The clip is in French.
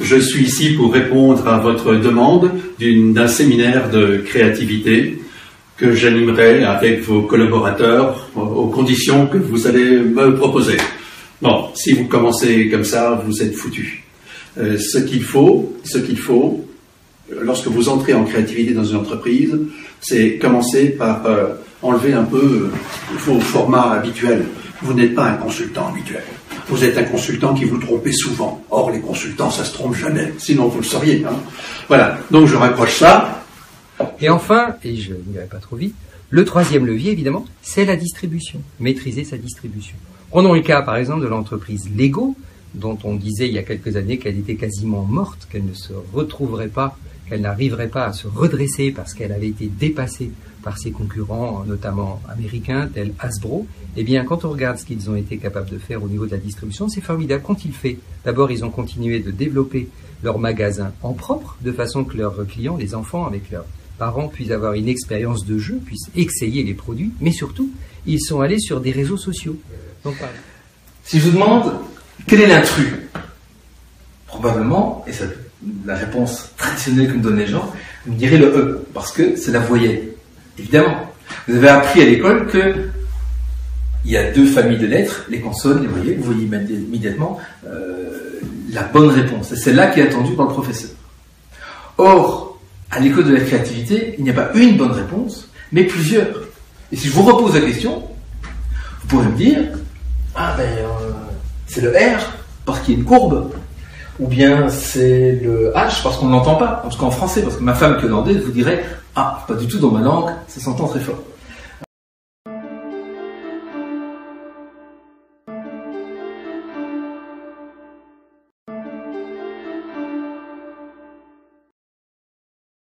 Je suis ici pour répondre à votre demande d'un séminaire de créativité que j'animerai avec vos collaborateurs aux conditions que vous allez me proposer. Bon, si vous commencez comme ça, vous êtes foutus. Ce qu'il faut, lorsque vous entrez en créativité dans une entreprise, c'est commencer par enlever un peu vos formats habituels. Vous n'êtes pas un consultant habituel. Vous êtes un consultant qui vous trompez souvent. Or, les consultants, ça se trompe jamais. Sinon, vous le sauriez. Hein. Voilà. Donc, je raccroche ça. Et enfin, et je n'irai pas trop vite, le troisième levier, évidemment, c'est la distribution. Maîtriser sa distribution. Prenons le cas, par exemple, de l'entreprise Lego, dont on disait il y a quelques années qu'elle était quasiment morte, qu'elle ne se retrouverait pas, qu'elle n'arriverait pas à se redresser parce qu'elle avait été dépassée par ses concurrents, notamment américains, tels Hasbro. Eh bien, quand on regarde ce qu'ils ont été capables de faire au niveau de la distribution, c'est formidable. Qu'ont-ils fait? D'abord, ils ont continué de développer leurs magasins en propre, de façon que leurs clients, les enfants, avec leurs parents, puissent avoir une expérience de jeu, puissent essayer les produits, mais surtout, ils sont allés sur des réseaux sociaux. Donc, si je vous demande quel est l'intrus, probablement, et c'est la réponse traditionnelle que me donnent les gens, vous me direz le E, parce que c'est la voyelle. Évidemment, vous avez appris à l'école que il y a deux familles de lettres, les consonnes, les voyelles. Vous voyez immédiatement la bonne réponse. Et c'est là qui est attendue par le professeur. Or, à l'école de la créativité, il n'y a pas une bonne réponse, mais plusieurs. Et si je vous repose la question, vous pourrez me dire, c'est le R parce qu'il y a une courbe, ou bien c'est le H parce qu'on ne l'entend pas, en tout cas en français, parce que ma femme qui est hollandaise vous dirait, pas du tout dans ma langue, ça s'entend très fort.